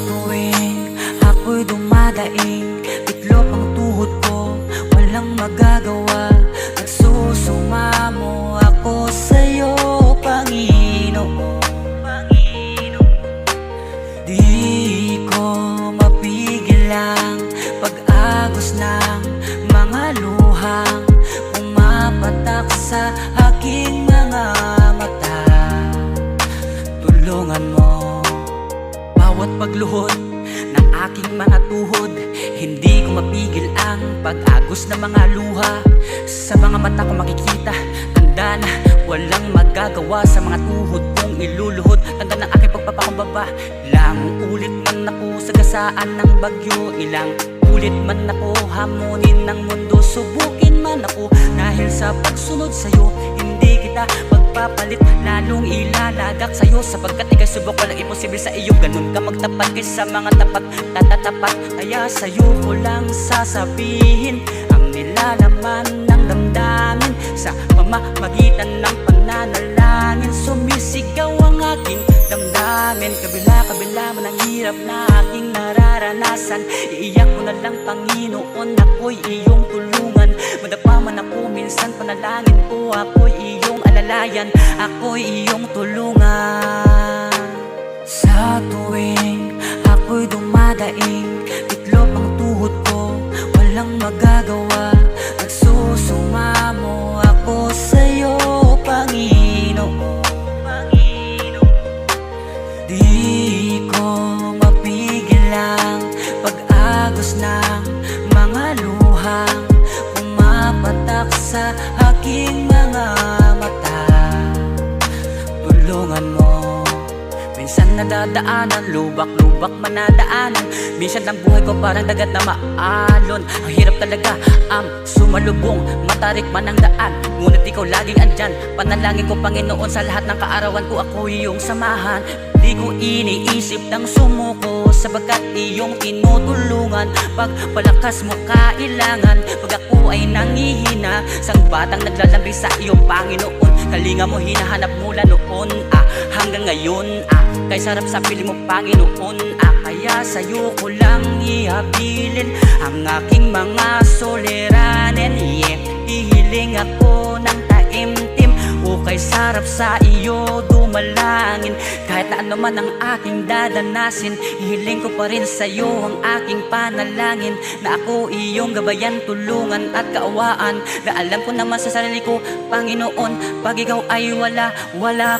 tuwing ako'y dumadaing, tiklop ang tuhod ko, walang magagawa. Nagsusumamo ako sa'yo, Panginoon. Di ko mapigil ang pag-agos ng mga luhang pumapatak sa aking mga mata. Tulungan mo bawat pagluhod ng aking mga tuhod. Hindi ko mapigil ang pag-agos ng mga luha. Sa mga mata ko makikita, tanda na walang magagawa sa mga tuhod kong iluluhod. Tanda ng aking pagpapakumbaba. Ilang ulit man ako sa gasaan ng bagyo, ilang ulit man ako hamunin ng mundo, subukin man ako. Dahil sa pagsunod sa'yo, hindi kita magpapalit, lalong ilalagak sa'yo. Sapagkat ikay subok, walang imposible sa iyo. Ganun ka magtapat kaysa mga tapat, tatatapat. Kaya sa'yo ko lang sasabihin ang nilalaman ng damdamin. Sa pamamagitan ng pananalangin, sumisigaw ang aking damdamin. Kabila-kabila man ang hirap na aking nararanasan, iiyak ko na lang, Panginoon, ako'y iyong tulungan. Madapa man ako minsan, panalangin ko, ako'y iyong alalayan, ako'y iyong tulungan. Sa tuwing ako'y dumadaing, tiklop ang tuhod ko, walang magagawa. Nagsusumamo ako sa'yo, Panginoon. Di ko mapigil ang pag-agos ng mga luhang pumapatak sa aking mga mata. Tulungan mo. Minsan nadadaanan, lubak-lubak manadaanan. Minsan ang buhay ko parang dagat na maalon. Ang hirap talaga sumalubong, matarik man ang daan, ngunit ikaw laging andyan. Panalangin ko, Panginoon, sa lahat ng kaarawan ko, ako iyong samahan. Di ko iniisip ng sumuko, sapagkat iyong tinutulungan. Pag palakas mo kailangan, pag ako ay nangihina, sang batang naglalambing sa iyo, Panginoon. Kalinga mo hinahanap mula noon hanggang ngayon kay sarap sa piling mo, Panginoon. Kaya sa'yo ko lang ihabilin ang aking mga suliranin. Hihiling ako ng taimtim, kay sarap sa iyo dumalangin. Kahit na ano man ang aking dadanasin, hihiling ko pa rin sa'yo ang aking panalangin, na ako iyong gabayan, tulungan at kaawaan. Na alam ko naman sa sarili ko, Panginoon, pag ikaw ay wala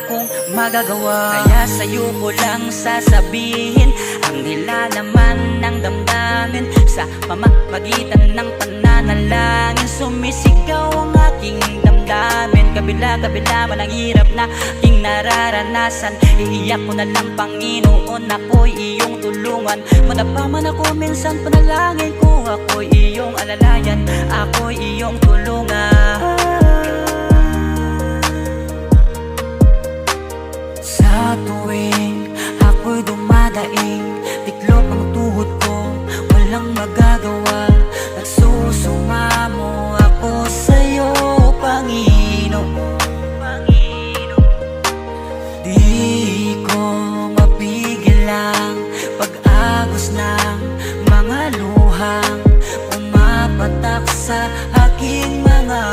akong magagawa. Kaya sa'yo ko lang sasabihin ang nilalaman ng damdamin. Sa pamamagitan ng pananalangin, sumisigaw ang aking damdamin. Kabila-kabila man ang hirap na aking nararanasan, iiyak ko na lang, Panginoon, ako'y iyong tulungan. Madapa man ako minsan, panalangin ko, ako'y iyong alalayan, ako'y iyong tulungan. Sa tuwing ako'y dumadaing, tiklop ang tuhod ko, walang magagawa. Nagsusumamo ako sa'yo, Panginoon. Di ko mapigil ang pag-agos ng mga luhang pumapatak sa aking mga